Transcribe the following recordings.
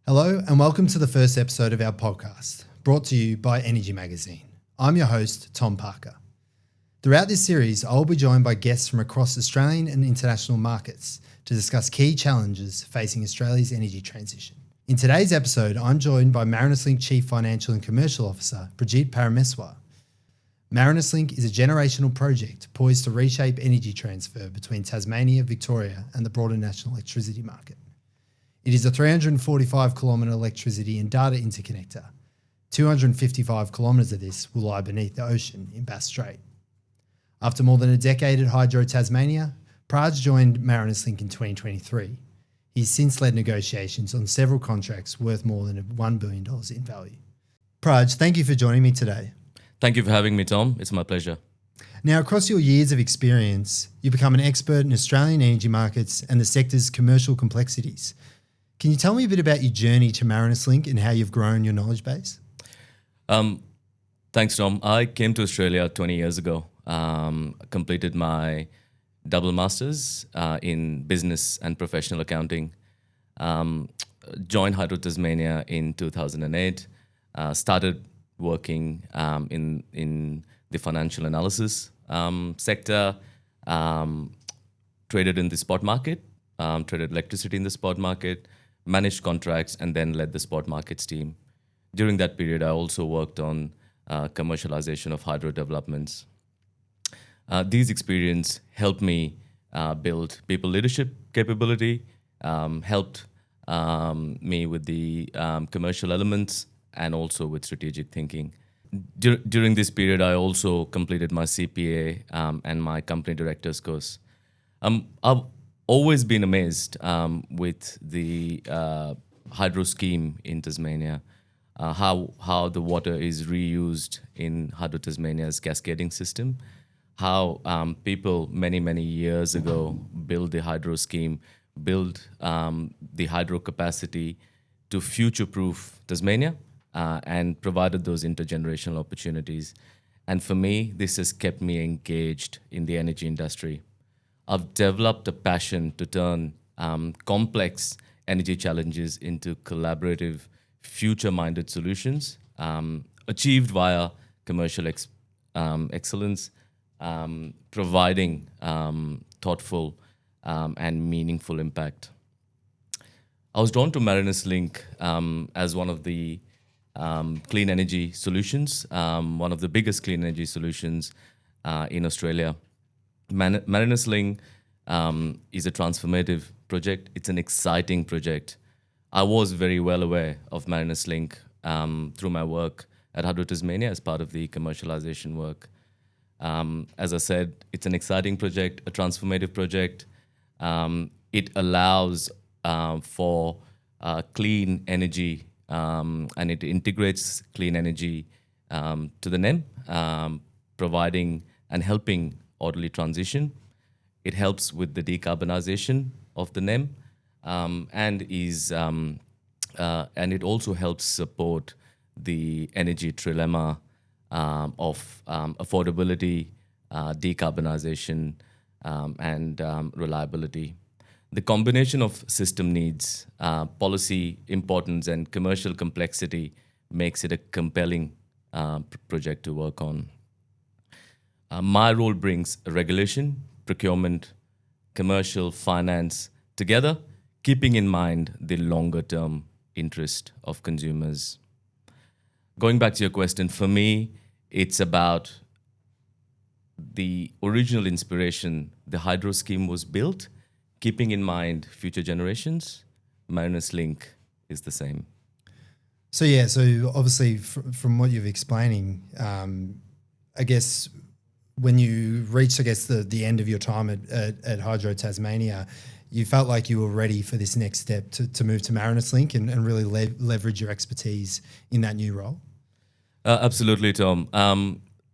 Hello and welcome to the first episode of our podcast, brought to you by Energy Magazine. I'm your host, Tom Parker. Throughout this series, I will be joined by guests from across Australian and international markets to discuss key challenges facing Australia's energy transition. In today's episode, I'm joined by Marinus Link Chief Financial and Commercial Officer, Prajit Parameswar. Marinus Link is a generational project poised to reshape energy transfer between Tasmania, Victoria and the broader national electricity market. It is a 345-kilometre electricity and data interconnector. 255 kilometres of this will lie beneath the ocean in Bass Strait. After more than a decade at Hydro Tasmania, Praj joined Marinus Link in 2023. He's since led negotiations on several contracts worth more than $1 billion in value. Praj, thank you for joining me today. Thank you for having me, Tom. It's my pleasure. Now, across your years of experience, you've become an expert in Australian energy markets and the sector's commercial complexities. Can you tell me a bit about your journey to Marinus Link and how you've grown your knowledge base? Thanks, Tom. I came to Australia 20 years ago, completed my double masters in business and professional accounting, joined Hydro Tasmania in 2008, started working in the financial analysis sector, traded in the spot market, traded electricity in the spot market, managed contracts, and then led the spot markets team. During that period, I also worked on commercialization of hydro developments. These experiences helped me build people leadership capability, helped me with the commercial elements, and also with strategic thinking. During this period, I also completed my CPA and my company director's course. I've always been amazed with the hydro scheme in Tasmania, how the water is reused in Hydro Tasmania's cascading system, how people many years ago built the hydro scheme, built the hydro capacity to future-proof Tasmania and provided those intergenerational opportunities. And for me, this has kept me engaged in the energy industry. I've developed a passion to turn complex energy challenges into collaborative, future-minded solutions, achieved via commercial excellence, providing thoughtful and meaningful impact. I was drawn to Marinus Link as one of the clean energy solutions, one of the biggest clean energy solutions in Australia. Marinus Link is a transformative project. It's an exciting project. I was very well aware of Marinus Link through my work at Hydro Tasmania as part of the commercialization work. As I said, it's an exciting project, a transformative project. It allows for clean energy and it integrates clean energy to the NEM, providing and helping orderly transition. It helps with the decarbonization of the NEM, and it also helps support the energy trilemma of affordability, decarbonization, and reliability. The combination of system needs, policy importance, and commercial complexity makes it a compelling project to work on. My role brings regulation, procurement, commercial, finance together, keeping in mind the longer-term interest of consumers. Going back to your question, for me, it's about the original inspiration. The hydro scheme was built, keeping in mind future generations. Marinus Link is the same. So obviously from what you're explaining, I guess when you reached, the end of your time at Hydro Tasmania, you felt like you were ready for this next step to move to Marinus Link and really leverage your expertise in that new role? Absolutely, Tom.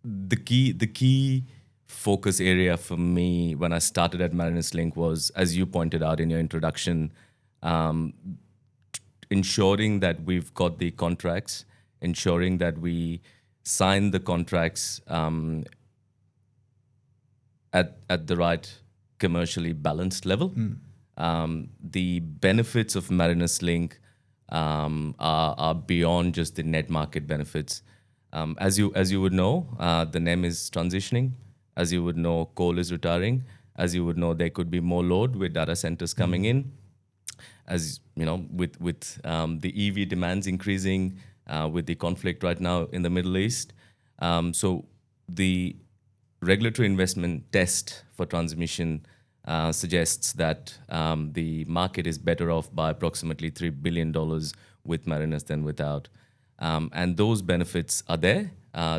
The key focus area for me when I started at Marinus Link was, as you pointed out in your introduction, ensuring that we've got the contracts, ensuring that we sign the contracts at the right commercially balanced level. The benefits of Marinus Link are beyond just the net market benefits. As you would know, the NEM is transitioning. As you would know, coal is retiring. As you would know, there could be more load with data centers coming in. As you know, with the EV demands increasing, with the conflict right now in the Middle East, so the regulatory investment test for transmission suggests that the market is better off by approximately $3 billion with Marinus than without. And those benefits are there.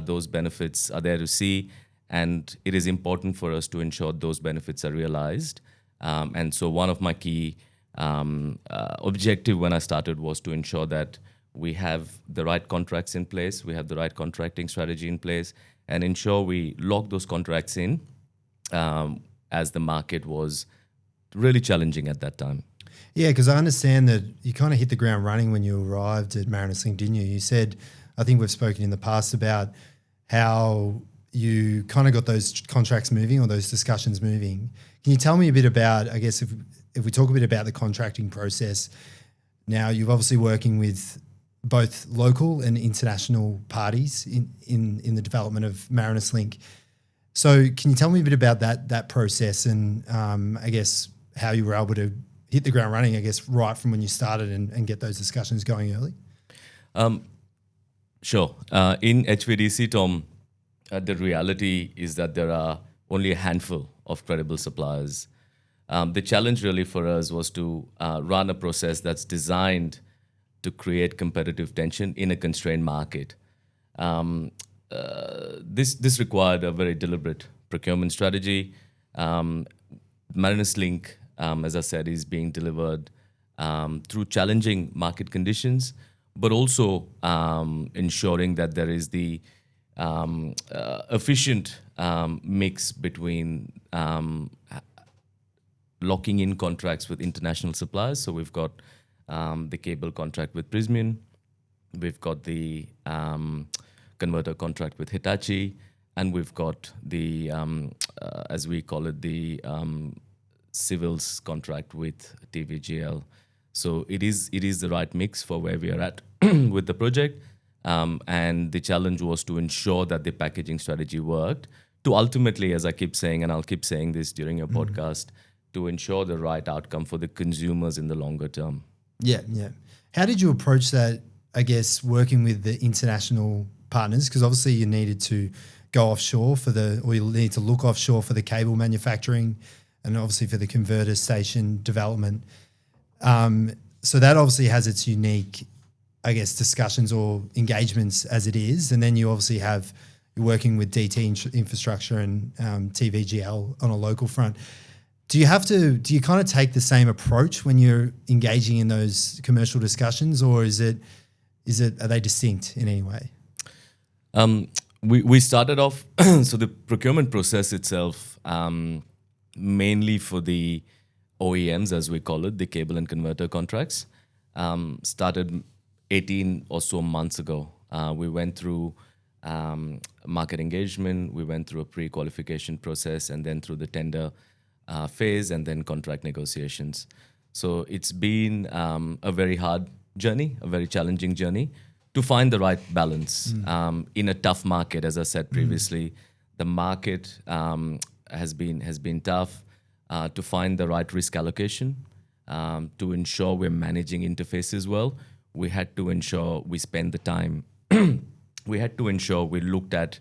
Those benefits are there to see. And it is important for us to ensure those benefits are realized. And so one of my key objective when I started was to ensure that we have the right contracts in place, we have the right contracting strategy in place, and ensure we lock those contracts in as the market was really challenging at that time. Yeah, because I understand that you kind of hit the ground running when you arrived at Marinus Link, didn't you? You said, I think we've spoken in the past about how you kind of got those contracts moving or those discussions moving. Can you tell me a bit about, I guess, if we talk a bit about the contracting process? Now, you're obviously working with both local and international parties in the development of Marinus Link. So can you tell me a bit about that process and I guess how you were able to hit the ground running, I guess, right from when you started and get those discussions going early? Sure. In HVDC, Tom, the reality is that there are only a handful of credible suppliers. The challenge really for us was to run a process that's designed to create competitive tension in a constrained market. This required a very deliberate procurement strategy. Marinus Link, as I said, is being delivered through challenging market conditions, but also ensuring that there is the efficient mix between locking in contracts with international suppliers. So we've got the cable contract with Prysmian, we've got the converter contract with Hitachi, and we've got the, as we call it, the civils contract with TVGL. So it is the right mix for where we are at with the project. And the challenge was to ensure that the packaging strategy worked to ultimately, as I keep saying, and I'll keep saying this during your podcast, to ensure the right outcome for the consumers in the longer term. Yeah, yeah. How did you approach that, I guess, working with the international partners? Because obviously you needed to go offshore or you need to look offshore for the cable manufacturing and obviously for the converter station development. So that obviously has its unique, I guess, discussions or engagements as it is. And then you obviously you're working with DT infrastructure and TVGL on a local front. Do you kind of take the same approach when you're engaging in those commercial discussions, or are they distinct in any way? We started off, so the procurement process itself, mainly for the OEMs, as we call it, the cable and converter contracts, started 18 or so months ago. We went through market engagement, we went through a pre-qualification process, and then through the tender phase, and then contract negotiations. So it's been a very hard journey, a very challenging journey to find the right balance in a tough market. As I said previously, the market has been tough to find the right risk allocation, to ensure we're managing interfaces well. We had to ensure we spend the time. We had to ensure we looked at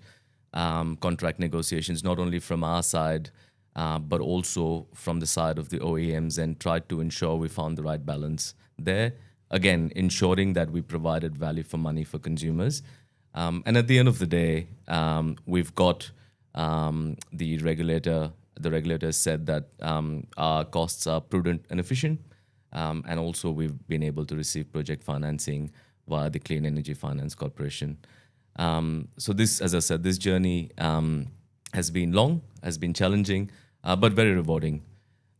contract negotiations, not only from our side, but also from the side of the OEMs, and tried to ensure we found the right balance there. Again, ensuring that we provided value for money for consumers. And at the end of the day, we've got the regulator. The regulator said that our costs are prudent and efficient. And also we've been able to receive project financing via the Clean Energy Finance Corporation. So this, as I said, this journey has been long, has been challenging, but very rewarding.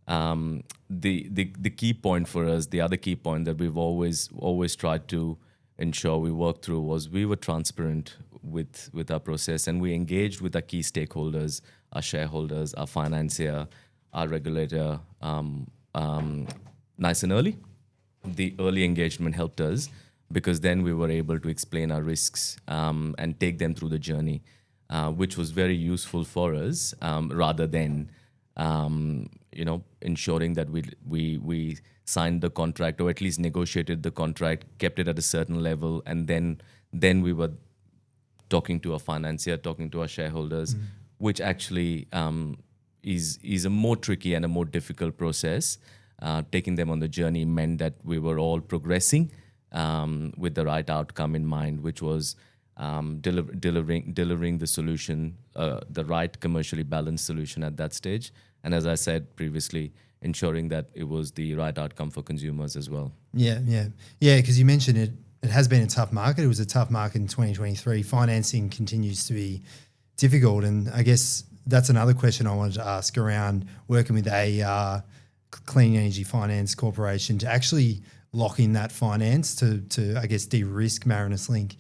The key point for us, the other key point that we've always tried to ensure we work through, was we were transparent with our process, and we engaged with our key stakeholders, our shareholders, our financier, our regulator, nice and early. the early engagement helped us because then we were able to explain our risks and take them through the journey, which was very useful for us rather than ensuring that we signed the contract or at least negotiated the contract, kept it at a certain level, and then we were talking to our financier, talking to our shareholders, which actually is a more tricky and a more difficult process. Taking them on the journey meant that we were all progressing with the right outcome in mind, which was delivering the solution, the right commercially balanced solution at that stage. And as I said previously, ensuring that it was the right outcome for consumers as well. Yeah. Because you mentioned it. It has been a tough market. It was a tough market in 2023. Financing continues to be difficult, and I guess that's another question I wanted to ask around working with AER, Clean Energy Finance Corporation, to actually lock in that finance to I guess de-risk Marinus Link.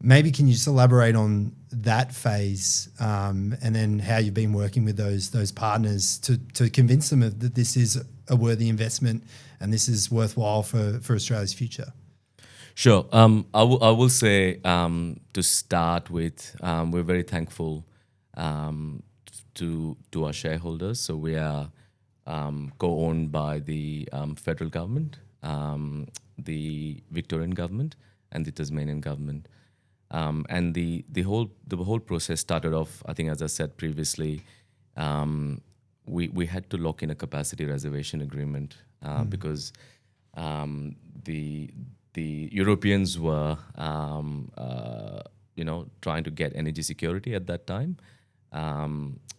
Maybe can you just elaborate on that phase and then how you've been working with those partners to convince them that this is a worthy investment and this is worthwhile for Australia's future? Sure. I will say to start with, we're very thankful to our shareholders. So we are co-owned by the federal government, the Victorian government, and the Tasmanian government. And the whole process started off, I think, as I said previously, we had to lock in a capacity reservation agreement because the Europeans were trying to get energy security at that time.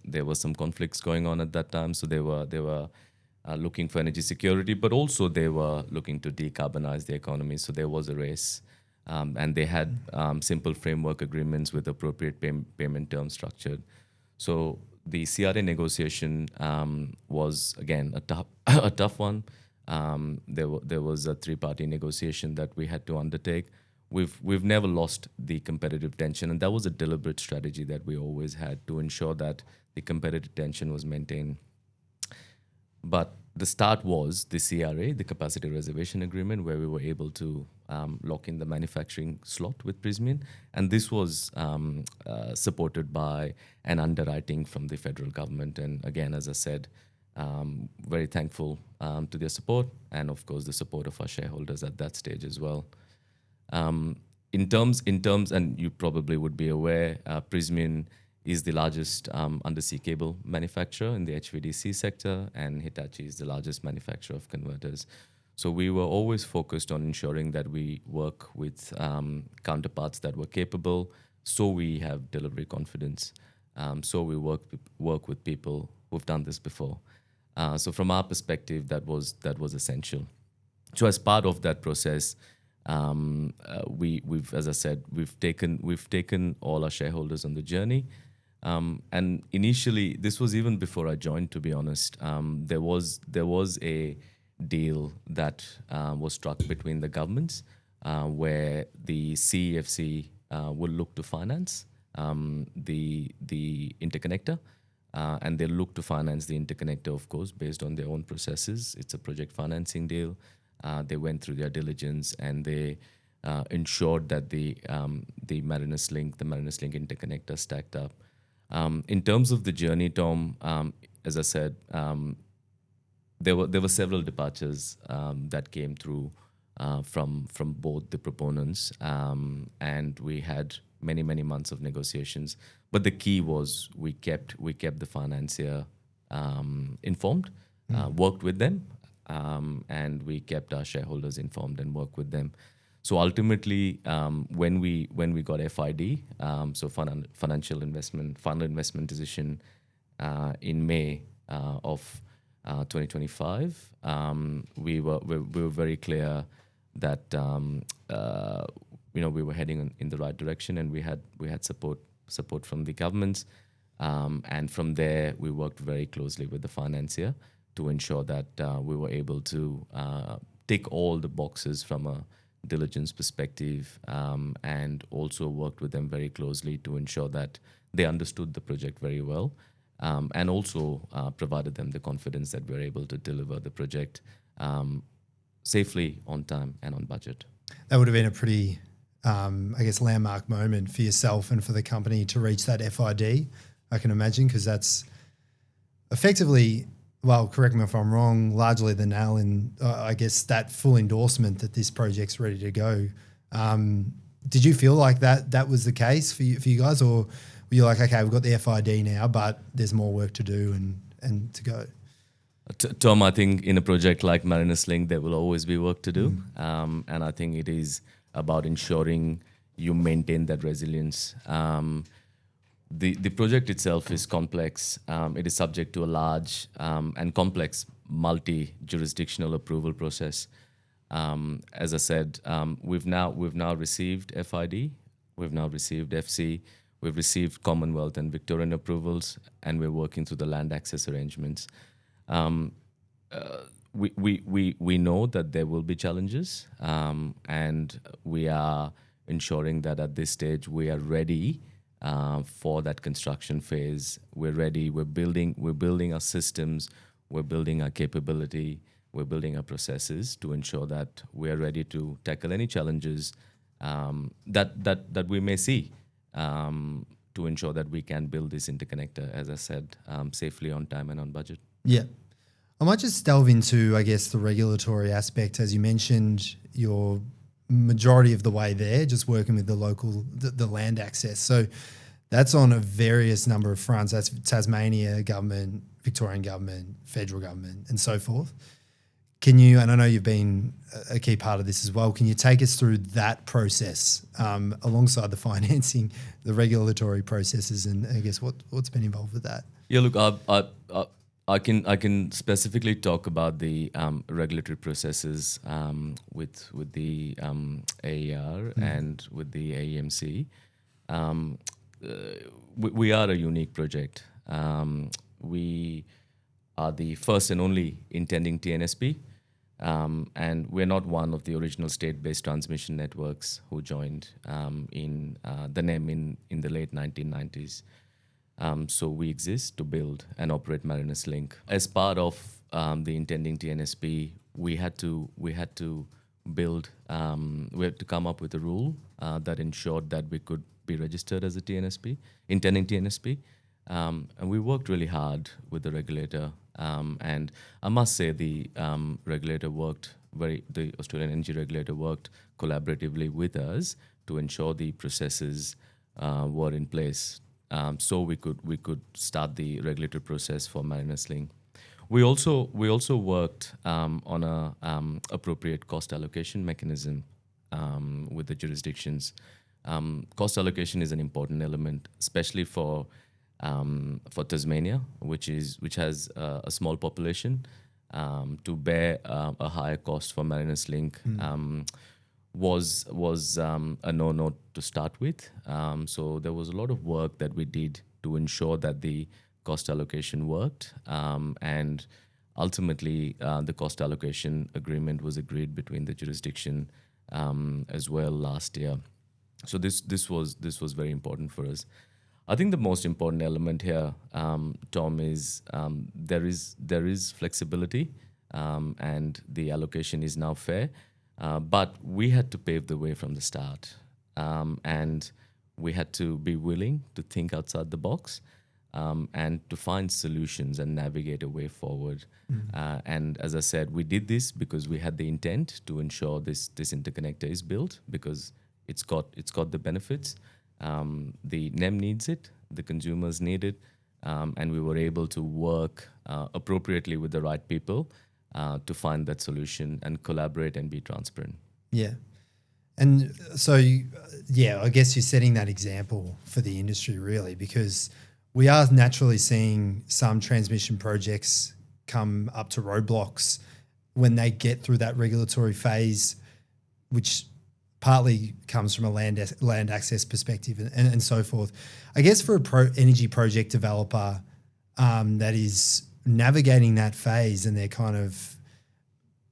There were some conflicts going on at that time, so they were looking for energy security, but also they were looking to decarbonize the economy. So there was a race. And they had simple framework agreements with appropriate payment terms structured. So the CRA negotiation was, again, a tough one. There was a three-party negotiation that we had to undertake. We've never lost the competitive tension, and that was a deliberate strategy that we always had to ensure that the competitive tension was maintained. But the start was the CRA, the Capacity Reservation Agreement, where we were able to lock in the manufacturing slot with Prysmian. And this was supported by an underwriting from the federal government. And again, as I said, very thankful to their support and, of course, the support of our shareholders at that stage as well. In terms, and you probably would be aware, Prysmian is the largest undersea cable manufacturer in the HVDC sector, and Hitachi is the largest manufacturer of converters. So we were always focused on ensuring that we work with counterparts that were capable, so we have delivery confidence. So we work with people who've done this before. So from our perspective, that was essential. So as part of that process, we've, as I said, we've taken all our shareholders on the journey. And initially, this was even before I joined, to be honest. There was a deal that was struck between the governments where the CEFC will look to finance the interconnector, and they'll look to finance the interconnector, of course, based on their own processes. It's a project financing deal. They went through their diligence and they ensured that the Marinus Link interconnector stacked up. In terms of the journey, Tom, as I said, there were several departures that came through from both the proponents, and we had many months of negotiations. But the key was we kept the financier informed, worked with them, and we kept our shareholders informed and worked with them. So ultimately, when we got FID, so final investment decision in May of 2025, we were very clear that we were heading in the right direction, and we had support from the governments, and from there we worked very closely with the financier to ensure that we were able to tick all the boxes from a diligence perspective, and also worked with them very closely to ensure that they understood the project very well, and also provided them the confidence that we're able to deliver the project safely, on time, and on budget. That would have been a pretty, landmark moment for yourself and for the company to reach that FID, I can imagine, because that's effectively, well, correct me if I'm wrong, largely the nail in, that full endorsement that this project's ready to go. Did you feel like that was the case for you guys, or were you like, okay, we've got the FID now, but there's more work to do and to go? Tom, I think in a project like Marinus Link, there will always be work to do. And I think it is about ensuring you maintain that resilience. The project itself is complex. It is subject to a large and complex multi-jurisdictional approval process. As I said, we've now received FID, we've now received FC, we've received Commonwealth and Victorian approvals, and we're working through the land access arrangements. We know that there will be challenges, and we are ensuring that at this stage we are ready for that construction phase. We're ready. We're building our systems. We're building our capability. We're building our processes to ensure that we are ready to tackle any challenges that we may see, to ensure that we can build this interconnector, as I said, safely, on time, and on budget. Yeah. I might just delve into, the regulatory aspect. As you mentioned, you're majority of the way there, just working with the land access. So that's on a various number of fronts. That's Tasmania government, Victorian government, federal government, and so forth. Can you, and I know you've been a key part of this as well, can you take us through that process alongside the financing, the regulatory processes, and I guess what's been involved with that? Yeah, look, I can specifically talk about the regulatory processes with the AER and with the AEMC. We are a unique project. We are the first and only intending TNSP, and we're not one of the original state-based transmission networks who joined in the NEM in the late 1990s. So we exist to build and operate Marinus Link. As part of the intending TNSP, we had to come up with a rule that ensured that we could be registered as a TNSP, intending TNSP. And we worked really hard with the regulator. And I must say the Australian Energy Regulator worked collaboratively with us to ensure the processes were in place. So we could start the regulatory process for Marinus Link. We also worked on a appropriate cost allocation mechanism with the jurisdictions. Cost allocation is an important element, especially for Tasmania, which has a small population. To bear a higher cost for Marinus Link was a no-no to start with. So there was a lot of work that we did to ensure that the cost allocation worked, and ultimately the cost allocation agreement was agreed between the jurisdiction as well last year. So this was very important for us. I think the most important element here, Tom, is there is flexibility, and the allocation is now fair. But we had to pave the way from the start, and we had to be willing to think outside the box, and to find solutions and navigate a way forward. And as I said, we did this because we had the intent to ensure this interconnector is built, because it's got the benefits. The NEM needs it, the consumers need it, and we were able to work appropriately with the right people to find that solution and collaborate and be transparent. Yeah. And so, I guess you're setting that example for the industry, really, because we are naturally seeing some transmission projects come up to roadblocks when they get through that regulatory phase, which partly comes from a land access perspective and so forth. I guess for a energy project developer that is navigating that phase and they're kind of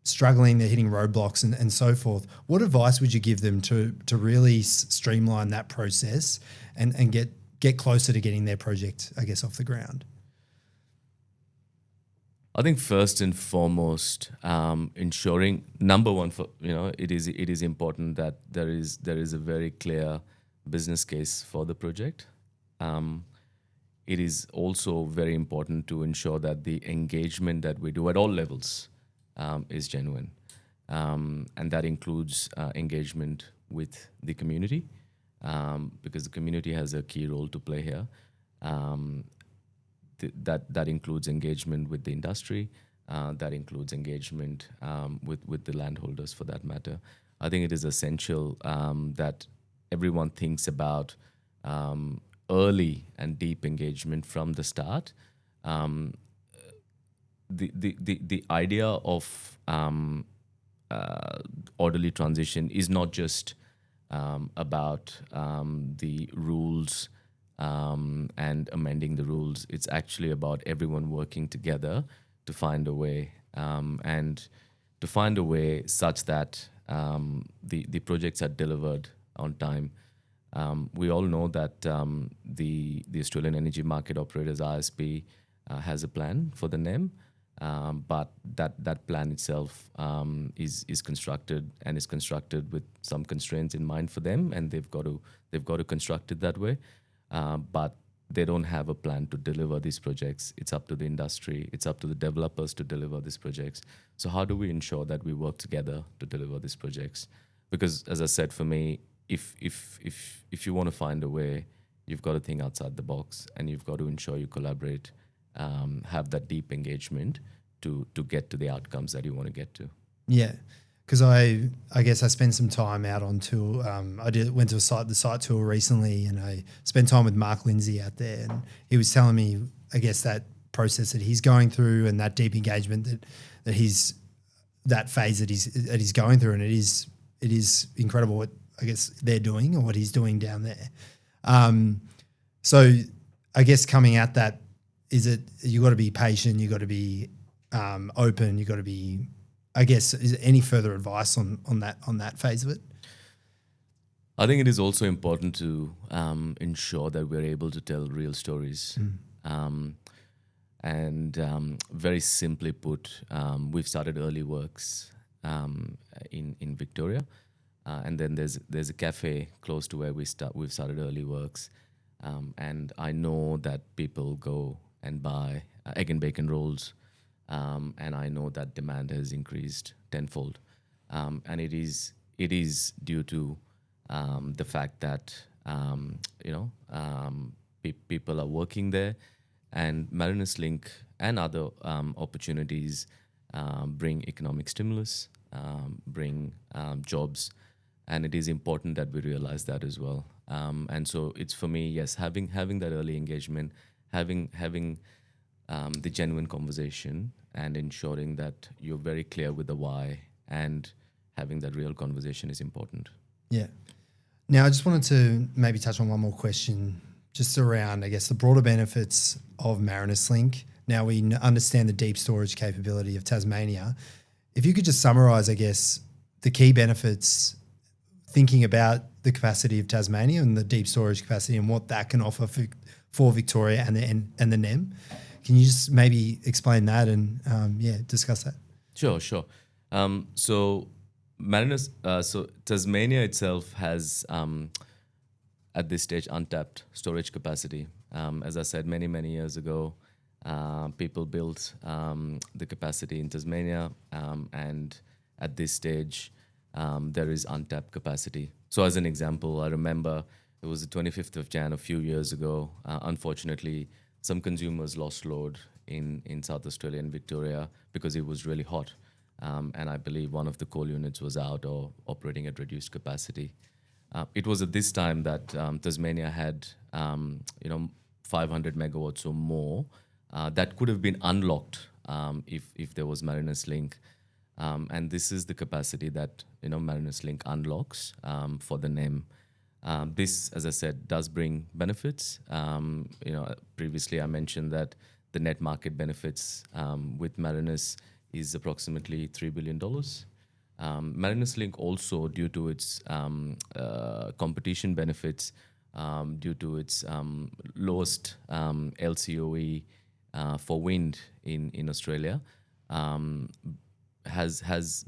struggling, they're hitting roadblocks and so forth, what advice would you give them to really streamline that process and get closer to getting their project, I guess, off the ground? I think first and foremost, ensuring number one for it is important that there is a very clear business case for the project. Um, it is also very important to ensure that the engagement that we do at all levels is genuine, and that includes engagement with the community, because the community has a key role to play here. Um, that includes engagement with the industry, that includes engagement with the landholders for that matter. I think it is essential that everyone thinks about early and deep engagement from the start. Um, the idea of orderly transition is not just about the rules and amending the rules. It's actually about everyone working together to find a way, and to find a way such that the projects are delivered on time. We all know that the Australian Energy Market Operators (ISP) has a plan for the NEM, but that plan itself is constructed and is constructed with some constraints in mind for them, and they've got to construct it that way. But they don't have a plan to deliver these projects. It's up to the industry. It's up to the developers to deliver these projects. So how do we ensure that we work together to deliver these projects? Because, as I said, for me, if you want to find a way, you've got to think outside the box, and you've got to ensure you collaborate, have that deep engagement to get to the outcomes that you want to get to. Yeah, because I guess I spent some time out on tour. Went to the site tour recently, and I spent time with Mark Lindsay out there, and he was telling me, I guess, that process that he's going through and that deep engagement that phase that he's going through, and it is incredible what I guess they're doing or what he's doing down there. So I guess coming at that, you got to be patient, you got to be open, you got to be. I guess, is there any further advice on that phase of it? I think it is also important to ensure that we're able to tell real stories. And very simply put, we've started early works in Victoria, and then there's a cafe close to where we've started early works, and I know that people go and buy egg and bacon rolls. And I know that demand has increased tenfold, and it is due to the fact that people are working there, and Marinus Link and other opportunities bring economic stimulus, bring jobs, and it is important that we realize that as well. And so it's, for me, yes, having that early engagement, having the genuine conversation, and ensuring that you're very clear with the why, and having that real conversation is important. Yeah. Now, I just wanted to maybe touch on one more question, just around, I guess, the broader benefits of Marinus Link. Now, we understand the deep storage capability of Tasmania. If you could just summarise, I guess, the key benefits, thinking about the capacity of Tasmania and the deep storage capacity and what that can offer for Victoria and the NEM. Can you just maybe explain that and discuss that? Sure. So Marinus, so Tasmania itself has at this stage untapped storage capacity. As I said, many years ago, people built the capacity in Tasmania, and at this stage, there is untapped capacity. So, as an example, I remember it was the 25th of Jan a few years ago. Unfortunately, some consumers lost load in South Australia and Victoria because it was really hot. And I believe one of the coal units was out or operating at reduced capacity. It was at this time that Tasmania had 500 megawatts or more that could have been unlocked if there was Marinus Link. And this is the capacity that Marinus Link unlocks for the NEM. This, as I said, does bring benefits. Previously I mentioned that the net market benefits with Marinus is approximately $3 billion. Marinus Link also, due to its competition benefits, due to its lowest LCOE for wind in Australia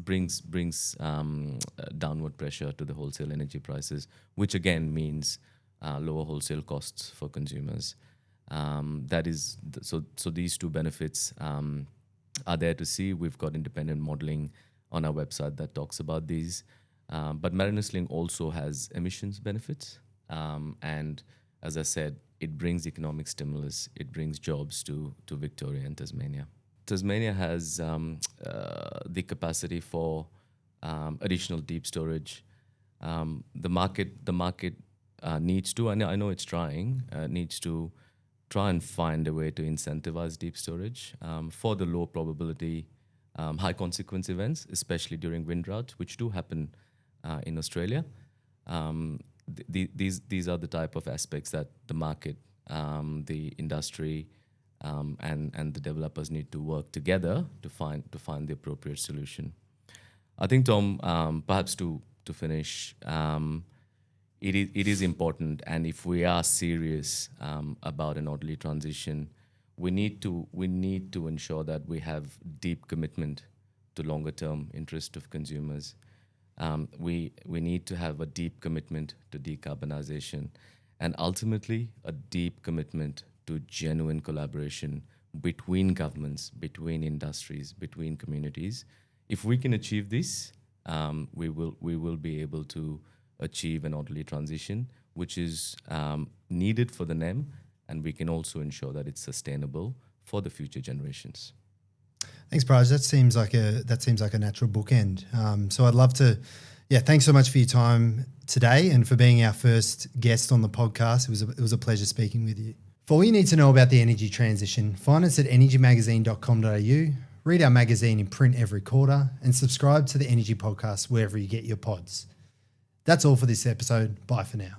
brings downward pressure to the wholesale energy prices, which again means lower wholesale costs for consumers. So these two benefits are there to see. We've got independent modeling on our website that talks about these. But Marinus Link also has emissions benefits. And as I said, it brings economic stimulus. It brings jobs to Victoria and Tasmania. Tasmania has the capacity for additional deep storage. The market needs to, and I know it's trying, needs to try and find a way to incentivize deep storage for the low probability, high consequence events, especially during wind droughts, which do happen in Australia. These are the type of aspects that the market, the industry, and the developers need to work together to find the appropriate solution. I think, Tom, perhaps to finish, it is important, and if we are serious about an orderly transition, we need to ensure that we have deep commitment to longer term interest of consumers. We need to have a deep commitment to decarbonization, and ultimately a deep commitment to genuine collaboration between governments, between industries, between communities. If we can achieve this, we will be able to achieve an orderly transition, which is needed for the NEM, and we can also ensure that it's sustainable for the future generations. Thanks, Praj. That seems like a natural bookend. So I'd love to, thanks so much for your time today and for being our first guest on the podcast. It was a pleasure speaking with you. For all you need to know about the energy transition, find us at energymagazine.com.au, read our magazine in print every quarter, and subscribe to the Energy Podcast wherever you get your pods. That's all for this episode. Bye for now.